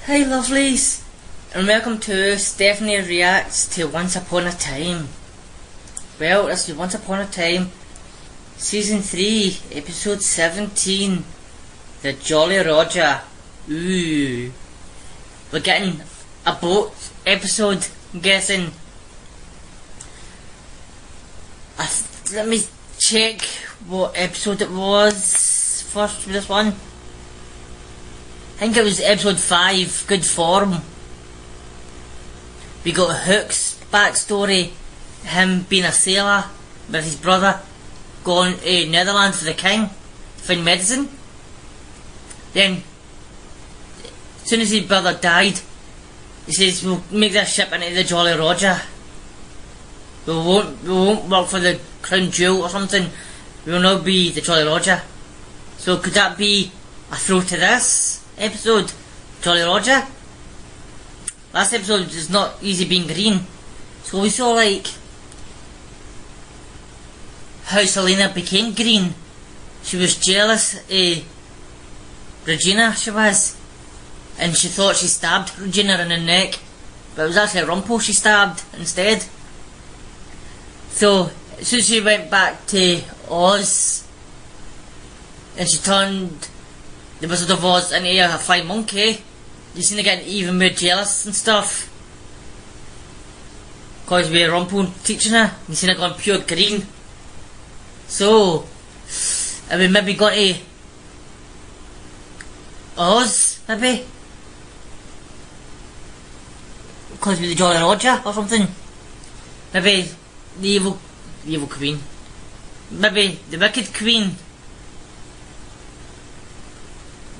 Hi lovelies, and welcome to Stephanie Reacts to Once Upon a Time. Well, this is Once Upon a Time, Season 3, Episode 17, The Jolly Roger. Ooh. We're getting a boat episode, I'm guessing. Let me check what episode it was first for this one. I think it was episode 5, Good Form. We got Hook's backstory, him being a sailor with his brother, going to Netherlands for the king, to find medicine. Then, as soon as his brother died, he says, we'll make this ship into the Jolly Roger. We won't work for the Crown Jewel or something, we will now be the Jolly Roger. So could that be a throw to this episode, Jolly Roger? Last episode is not easy being green, so we saw like how Selena became green. She was jealous of Regina, she was, and she thought she stabbed Regina in the neck, but it was actually Rumpel she stabbed instead. So as soon as she went back to Oz and she turned the Wizard of Oz into a flying monkey, you seen her getting even more jealous and stuff. Cause we Rumpel teaching her, you seen her going pure green. So, are we maybe going to Oz, maybe? Cause we're the Jolly Roger or something. Maybe the evil queen. Maybe the wicked queen.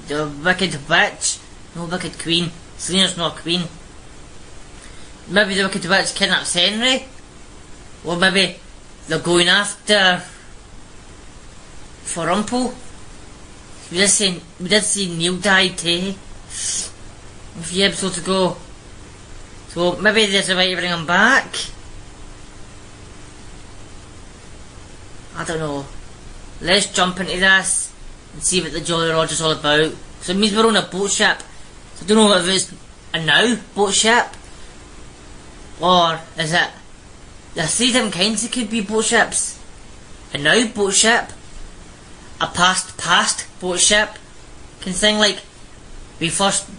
The wicked witch. No, wicked queen. Selena's not a queen. Maybe the wicked witch kidnaps Henry. Or maybe they're going after for Rumpel. We did see Neil die too. A few episodes ago. So maybe there's a way to bring him back. I don't know. Let's jump into this and see what the Jolly Roger's all about. So it means we're on a boat ship. So I don't know if it's a now boat ship, or is it, there's 3 different kinds it could be boat ships. A now boat ship, a past boat ship, can thing like, we first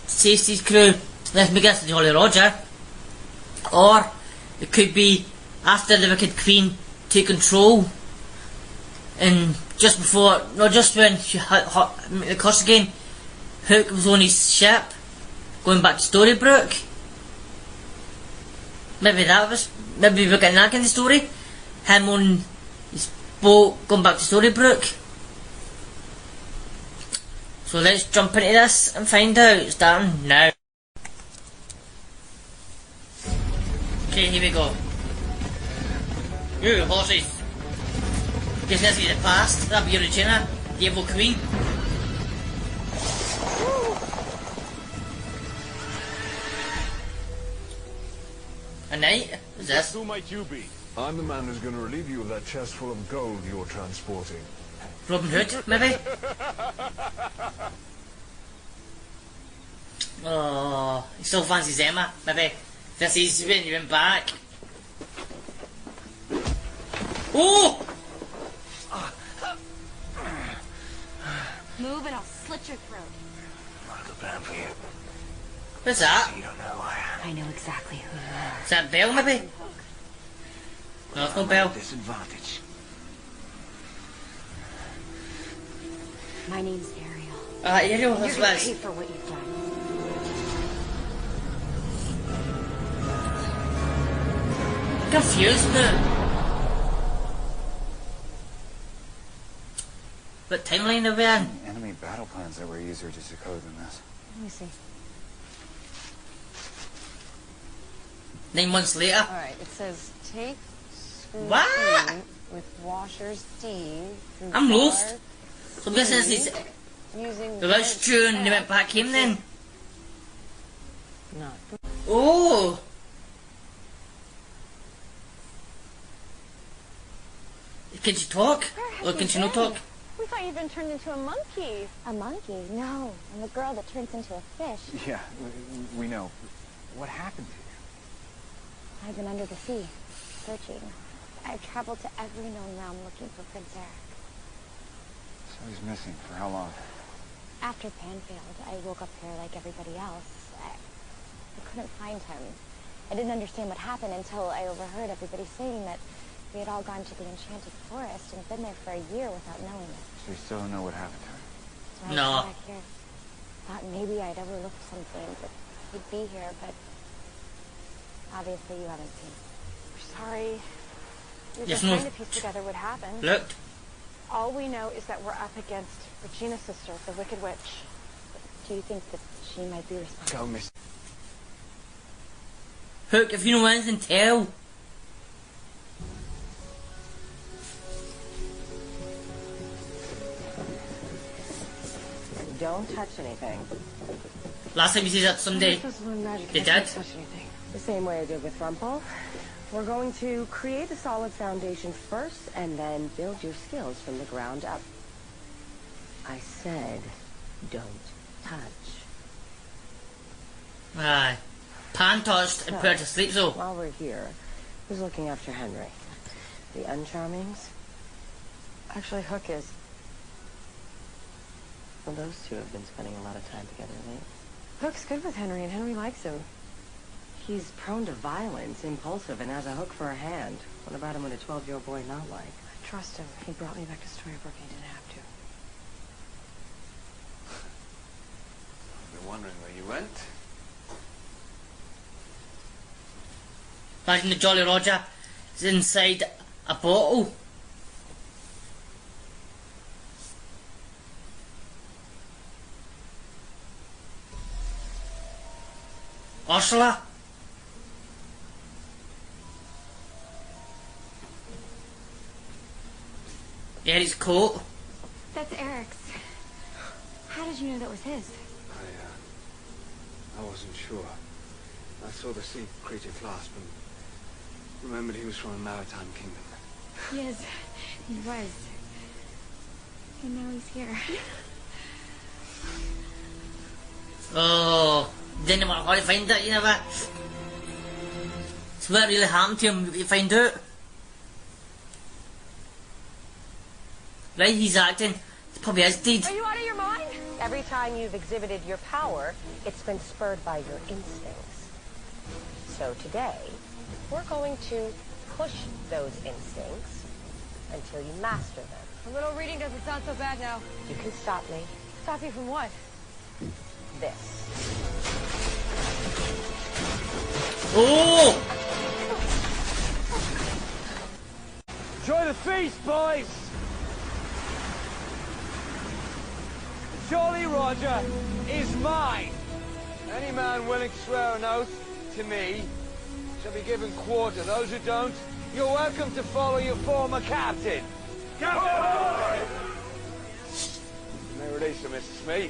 Stacey's crew, let's make this the Jolly Roger, or it could be after the Wicked Queen took control, and just before, no, just when she hit the curse again, Hook was on his ship, going back to Storybrooke. Maybe we're getting that kind of story. Him on his boat, going back to Storybrooke. So let's jump into this and find out, starting now. Okay, here we go. You horses. Guess this is the past, that'll be Regina, the evil queen. A knight? Who's this? Who might you be? I'm the man who's going to relieve you of that chest full of gold you're transporting. Robin Hood, maybe? Oh, he still fancies Emma, maybe. This is when you went back. Oh! Move and I'll slit your throat. I've got a plan for you. What's that? You don't know who I am. I know exactly who you are. Is that Belle, maybe? No, it's not Belle. Disadvantage. My name's Ariel. Ariel, You're that's gonna what pay for what you've done. confused now. What timeline are we in? Enemy battle plans that were easier to decode than this. Let me see. 9 months later. Alright, it says take screw What? in with washer's D. through I'm bar lost. So I'm guessing this is using the last June and they went back home then. Not. Oh! Can she talk? Or can she not talk? We thought you'd been turned into a monkey. A monkey? No, I'm the girl that turns into a fish. Yeah, we know. What happened to you? I've been under the sea, searching. I've traveled to every known realm looking for Prince Eric. So he's missing for how long? After Pan failed, I woke up here like everybody else. I couldn't find him. I didn't understand what happened until I overheard everybody saying that we had all gone to the Enchanted Forest and been there for a year without knowing it. So you still don't know what happened to him? So I No. came back here. Thought maybe I'd overlooked something, that he'd be here, but obviously you haven't seen. We're sorry. We're Yes, just no. trying to piece together what happened. Looked. All we know is that we're up against Regina's sister, the Wicked Witch. Do you think that she might be responsible? Go, Miss. Hook, if you know anything, tell. Don't touch anything. Last time you said that Sunday. Supposed to learn magic. They I can't did? touch anything. The same way I did with Rumpel. We're going to create a solid foundation first and then build your skills from the ground up. I said, don't touch. Aye. Pan touched and put her to sleep, so. While we're here, who's looking after Henry? The Uncharmings? Actually, Hook is. Well, those two have been spending a lot of time together lately. Hook's good with Henry, and Henry likes him. He's prone to violence, impulsive, and has a hook for a hand. What about him would a 12-year-old boy not like? I trust him. He brought me back to Storybrooke. He didn't have to. I've been wondering where you went. Imagine the Jolly Roger is inside a bottle. Ursula? Eric's coat. That's Eric's. How did you know that was his? I wasn't sure. I saw the sea creature clasp and remembered he was from a maritime kingdom. Yes, he was. And now he's here. Oh, didn't matter how to find it, you never. So what really happened to him, you find out? Right, he's acting. It's probably his deed. Are you out of your mind? Every time you've exhibited your power, it's been spurred by your instincts. So today, we're going to push those instincts until you master them. A little reading doesn't sound so bad now. You can stop me. Stop you from what? This. Oh! Enjoy the feast, boys! Jolly Roger is mine. Any man willing to swear an oath to me shall be given quarter. Those who don't, you're welcome to follow your former captain. Captain! You may release him, Mr. Smee.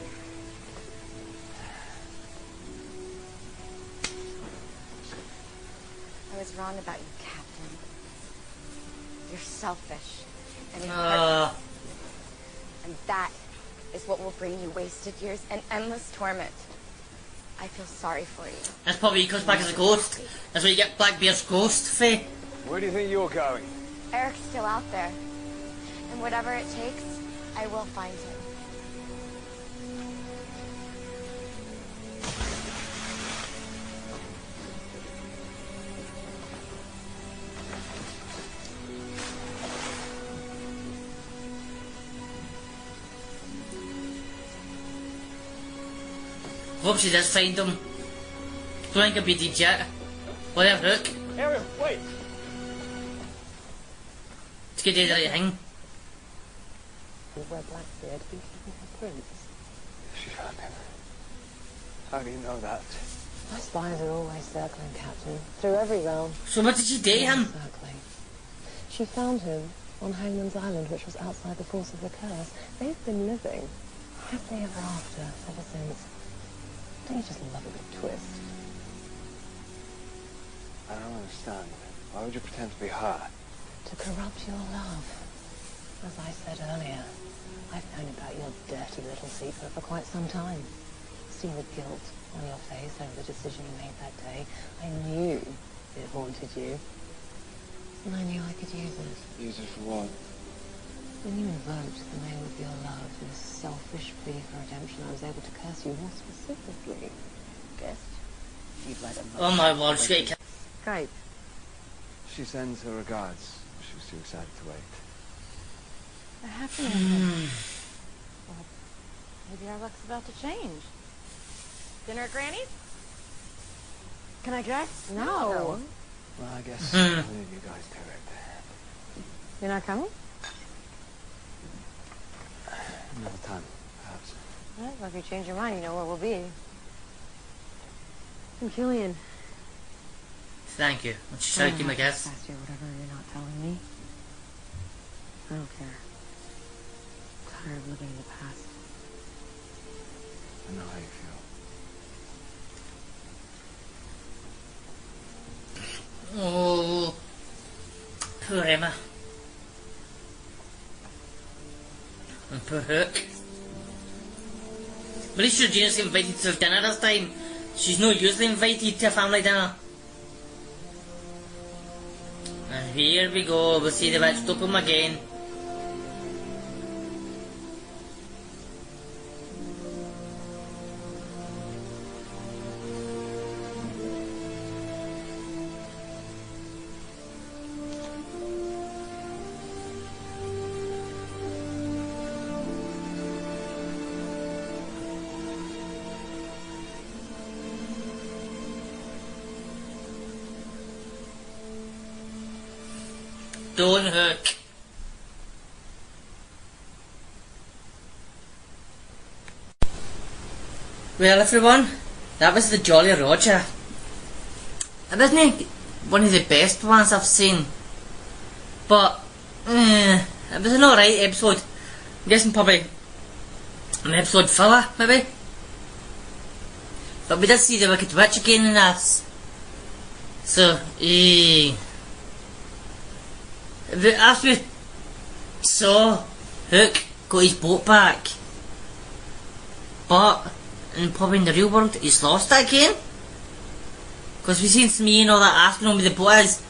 I was wrong about you, Captain. You're selfish and and that is what will bring you wasted years and endless torment. I feel sorry for you. That's probably he comes back as a ghost. That's where you get Blackbeard's ghost, Faye. Where do you think you're going? Eric's still out there. And whatever it takes, I will find him. Hope she does find him. Don't think he'll be dead yet. Whatever, Hook. Ariel, wait! Let's get the right thing. Where Blackbeard be keeping her prince. She found him. How do you know that? My spies are always circling, Captain. Through every realm. So what did she do to him? Circling. She found him on Hangman's Island, which was outside the force of the curse. They've been living happily ever after ever since. Don't you just love a good twist? I don't understand. Why would you pretend to be her? To corrupt your love. As I said earlier, I've known about your dirty little secret for quite some time. Seen the guilt on your face over the decision you made that day. I knew it haunted you. And I knew I could use it. Use it for what? When you invoked the name of your love in a selfish plea for redemption, I was able to curse you more specifically. Guessed you'd let him. Oh my word, shake. Skype. She sends her regards. She was too excited to wait. What happened? Well, maybe our luck's about to change. Dinner at Granny's? Can I guess? No. Well, I guess I'll leave you guys to it. You're not coming? Another time, perhaps. Well, if you change your mind, you know where we'll be. I'm Killian. Thank you. What's shaking, I guess? Past you, whatever you're not telling me. I don't care. I'm tired of living in the past. I know how you feel. Oh, poor Emma. And poor Hook. But at least Regina's invited to dinner this time. She's not usually invited to a family dinner. And here we go, we'll see the witch stop him again. Don't Hook. Well everyone, that was the Jolly Roger. It wasn't one of the best ones I've seen, but it was an alright episode. I'm guessing probably an episode filler maybe. But we did see the Wicked Witch again in this. So, after we saw Hook got his boat back, but probably in the real world he's lost it again, because we've seen Smee and all that asking him where the boat is,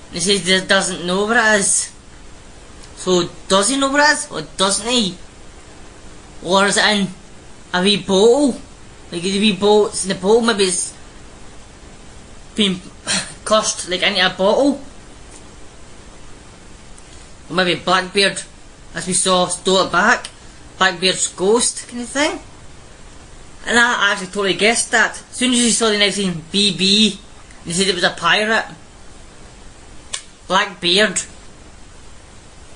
and he says he doesn't know where it is. So does he know where it is, or doesn't he? Or is it in a wee bottle, like the wee boats in the bottle, maybe it's been crushed like into a bottle? Or maybe Blackbeard, as we saw, stole it back. Blackbeard's ghost kind of thing. And I actually totally guessed that. As soon as you saw the next thing, BB, and they said it was a pirate. Blackbeard.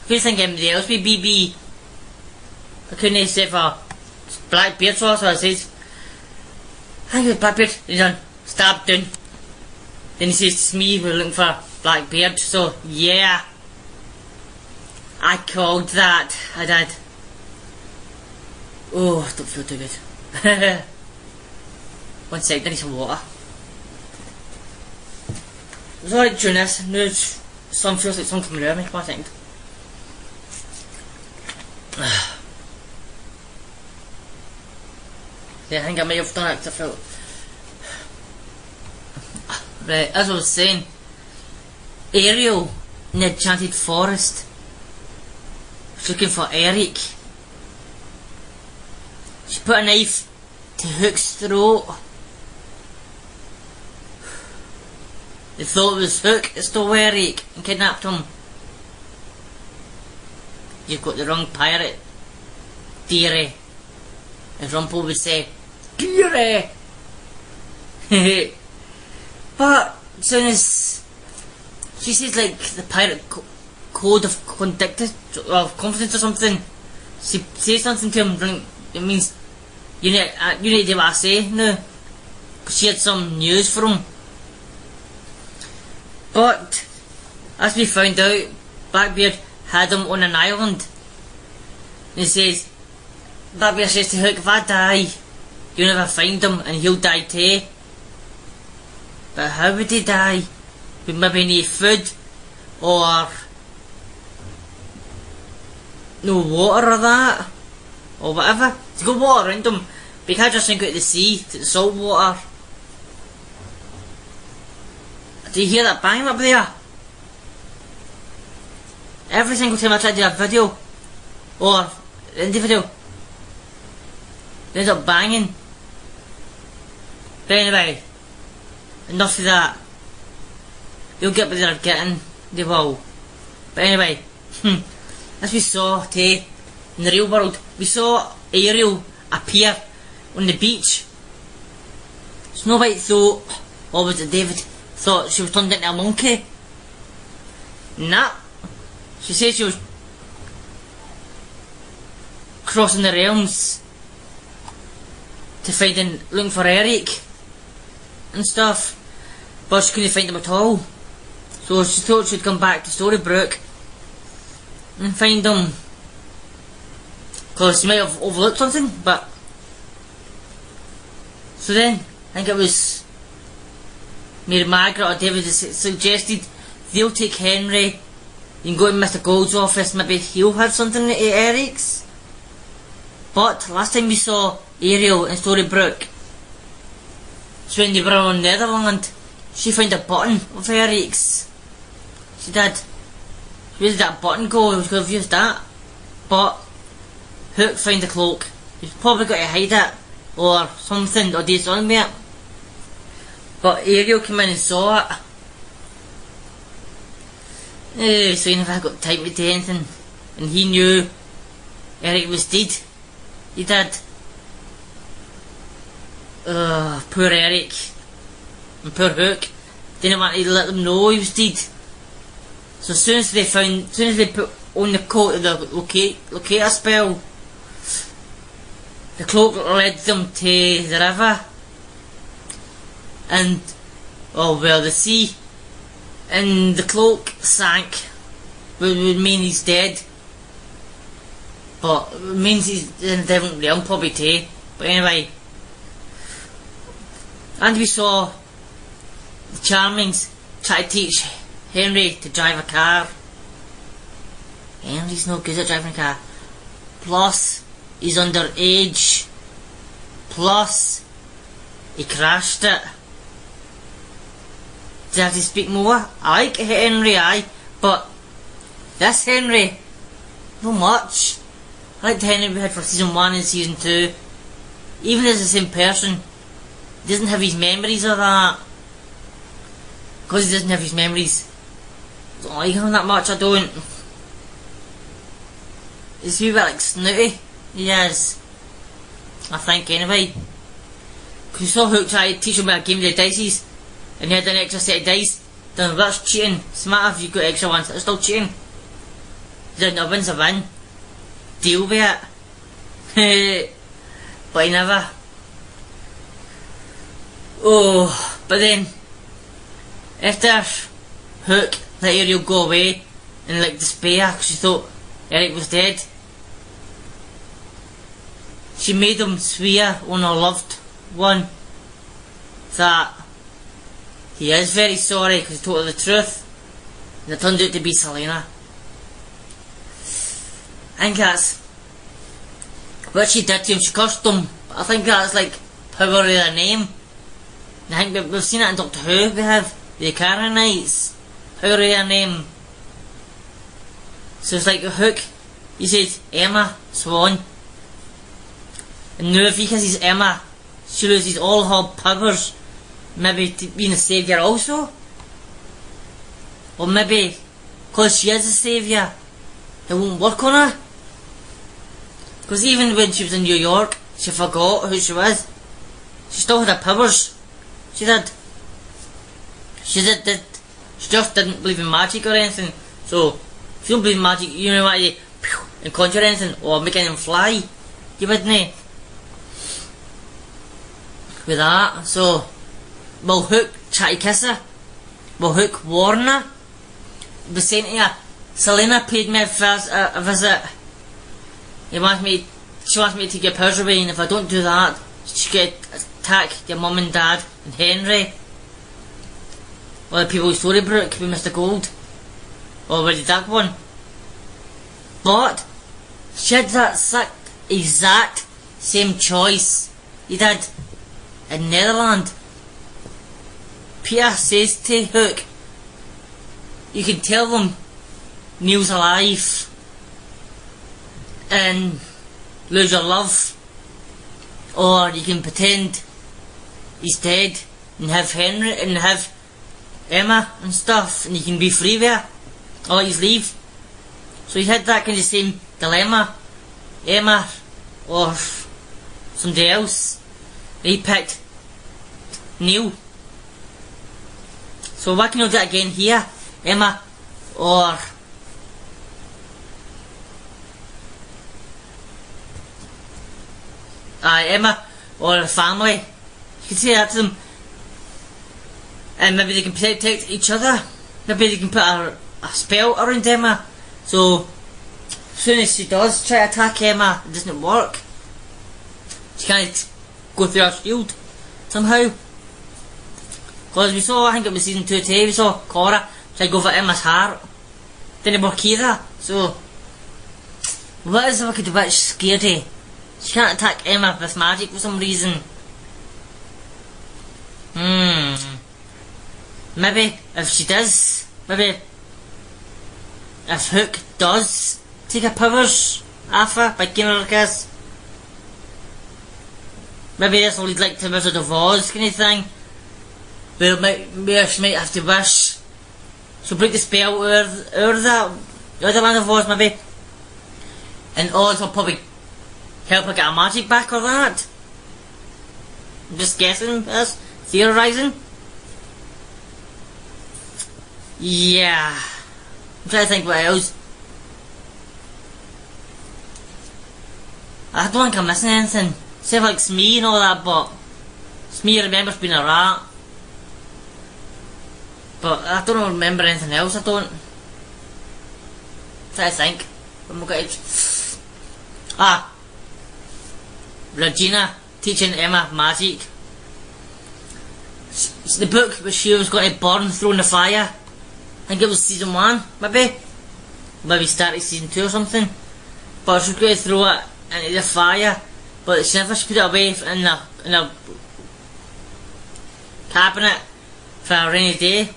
I couldn't think of anybody else with BB. I couldn't say for Blackbeard, so I says, I think it was Blackbeard. He's done, stabbed down. Then he says to me, we're looking for Blackbeard, so yeah. I called that, I did. Oh, I don't feel too good. 1 sec, I need some water. It was alright during this, now some feels like something coming out of me, 1 second. Yeah, I think I may have done it, 'cause I felt... Right, as I was saying, Ariel in the Enchanted Forest was looking for Eric. She put a knife to Hook's throat. They thought it was Hook that stole Eric and kidnapped him. You've got the wrong pirate, dearie. As Rumpel would say, dearie. But as soon as she says like the pirate code of conduct or confidence or something, she says something to him. It means you need to do what I say now, because she had some news for him. But as we found out, Blackbeard had him on an island. And he says, Blackbeard says to Hook, if I die, you'll never find him and he'll die too. But how would he die? Would maybe need food, or no water or that, or whatever. There's got water around them, but you can't just sink out the sea, to the salt water. Do you hear that bang up there? Every single time I try to do a video, or indie video, it ends up banging. But anyway, enough of that. They'll get what they're getting, they will. But anyway, as we saw today, in the real world, we saw Ariel appear on the beach. Snow White thought, or was it David, thought she was turned into a monkey. Nah. She said she was crossing the realms to looking for Eric and stuff, but she couldn't find him at all. So she thought she'd come back to Storybrooke and find him, because she might have overlooked something. But so then I think it was Mary Margaret or David suggested they'll take Henry. You can go to Mr. Gold's office, maybe he'll have something at Eric's. But last time we saw Ariel in Storybrooke, so when they were on Netherland, she found a button of Eric's. She did. Where did that button go? We could have used that. But Hook found the cloak. He's probably got to hide it or something, or do something with it. But Ariel came in and saw it. So he never got time to do anything, and he knew Eric was dead. He did. Poor Eric and poor Hook didn't want to let them know he was dead. So as soon as they put on the coat, the locator spell, the cloak led them to the river, and the sea. And the cloak sank, which would mean he's dead. But it means he's in a different realm probably too. But anyway. And we saw the Charmings try to teach Henry to drive a car. Henry's no good at driving a car. Plus, he's underage. Plus, he crashed it. Do I have to speak more? I like Henry, but this Henry, not much. I like the Henry we had for season 1 and season 2. Even as the same person, he doesn't have his memories of that. Because he doesn't have his memories, I don't like him that much, I don't. He's a wee bit like snooty, he is. I think anyway. Because you saw Hook try to teach him about a game of the dices, and he had an extra set of dice, then that's cheating. It's a matter if you've got extra ones, it's still cheating. A win's a win. Deal with it. But he never. But then, after Hook let Ariel go away in like despair because she thought Eric was dead, she made him swear on her loved one that he is very sorry because he told her the truth, and it turned out to be Selena. I think that's what she did to him. She cursed him. I think that's like power of their name. And I think we've seen it in Doctor Who. We have the Karenites, power of their name. So it's like a Hook. He says Emma Swan, and now if he kisses Emma, she loses all her powers. Maybe to being a saviour also, or maybe because she is a saviour, it won't work on her. Because even when she was in New York, she forgot who she was. She still had her powers. She did. She just didn't believe in magic or anything. So if you don't believe in magic, you know what to and conjure anything or make anything fly. You wouldn't. With that, so will Hook try to kiss her? Will Hook warn her? He was saying to her, Selena paid me a visit. She wants me to take your powers away, and if I don't do that, she could attack your mum and dad and Henry. Or the people in Storybrooke with Mr. Gold. Or with the dark one. But She had that exact same choice he did in Netherlands. Peter says to Hook, you can tell them Neil's alive and lose your love, or you can pretend he's dead and have Henry and have Emma and stuff, and you can be free there, or let you leave. So he had that kind of same dilemma, Emma or somebody else. He picked Neil. So why can you do that again here? Emma or Emma or the family. You can say that to them, and maybe they can protect each other. Maybe they can put a spell around Emma, so as soon as she does try to attack Emma, it doesn't work. She can't go through her shield somehow. Because we saw, I think it was season 2 today, we saw Cora try to go for Emma's heart. Didn't work either. So what is the wicked witch scared of? She can't attack Emma with magic for some reason. Maybe if she does, maybe if Hook does take her powers off her by giving her a kiss, maybe this will lead like to Wizard of Oz kind of thing, where she might have to wish she'll break the spell out of the land of Oz maybe, and Oz will probably help her get her magic back or that. I'm just guessing this, theorising. Yeah, I'm trying to think what else. I don't think I'm missing anything. Say like Smee and all that, but Smee remembers being a rat. But I don't remember anything else, I don't. Try to think. I'm going to... Regina teaching Emma magic. It's the book where she was going to burn, throw in the fire. I think it was season 1, maybe. Maybe started season 2 or something. But she was going to throw it into the fire, but she never put it away in a cabinet for a rainy day.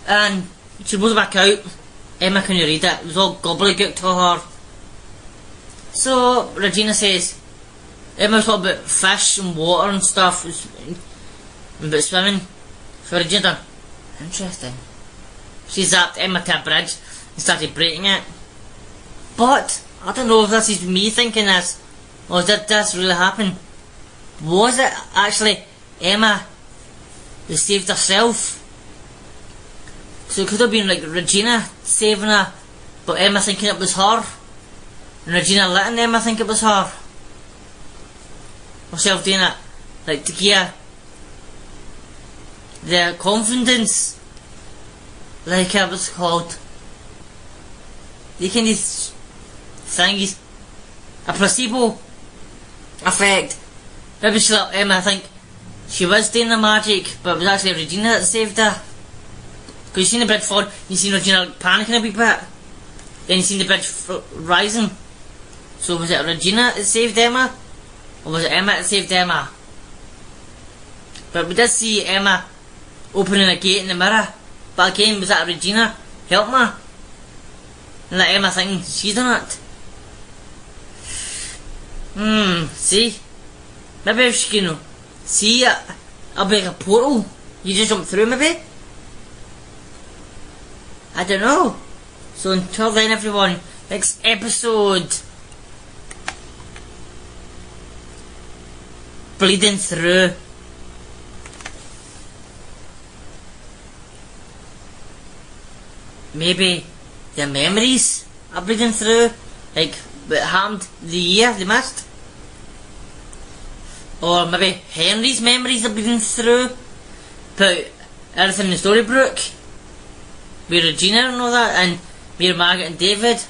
And she pulls it back out. Emma couldn't read it. It was all gobbledygook to her. So Regina says, Emma was talking about fish and water and stuff, and about swimming. So Regina done, interesting. She zapped Emma to a bridge and started breaking it. But I don't know if this is me thinking this, or did this really happen? Was it actually Emma who saved herself? So it could have been like Regina saving her, but Emma thinking it was her, and Regina letting Emma think it was her. Herself doing it, like to give her the confidence, like it was called. The kind of thing is a placebo effect. Maybe she let Emma think she was doing the magic, but it was actually Regina that saved her. Because you seen the bridge fall, you seen Regina panicking a wee bit, then you seen the bridge rising. So was it Regina that saved Emma, or was it Emma that saved Emma? But we did see Emma opening a gate in the mirror, but again, was that Regina help me? And let Emma think she's done it. See? Maybe if she can see it, it'll be like a portal. You just jump through maybe? I don't know. So until then everyone, next episode. Bleeding through. Maybe their memories are bleeding through, like what happened the year they missed. Or maybe Henry's memories are bleeding through, but everything in the storybook, with Regina and all that, and Mary Margaret and David.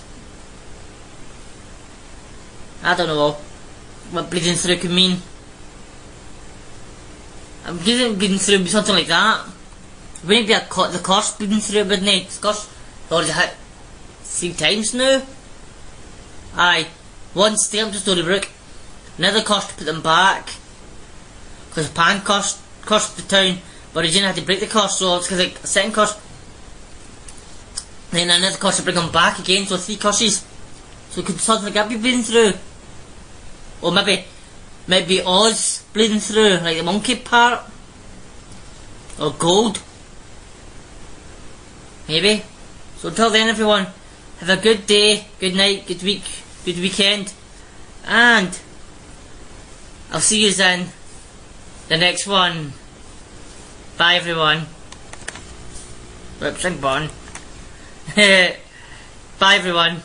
I don't know what bleeding through could mean. I'm guessing bleeding through would be something like that. Wouldn't it be the curse bleeding through, wouldn't it? The curse already hit 3 times now. Aye. One stay up to Storybrooke. Another cost to put them back. Because Pan cost the town, but Regina had to break the cost, so it's like a second cost. Then another cost to bring them back again, so 3 costs. So it could something like that be bleeding through. Or maybe Oz bleeding through, like the monkey part. Or gold. Maybe. So until then everyone, have a good day, good night, good week, good weekend. And I'll see you in the next one. Bye everyone. Oops, wrong button. Bye everyone.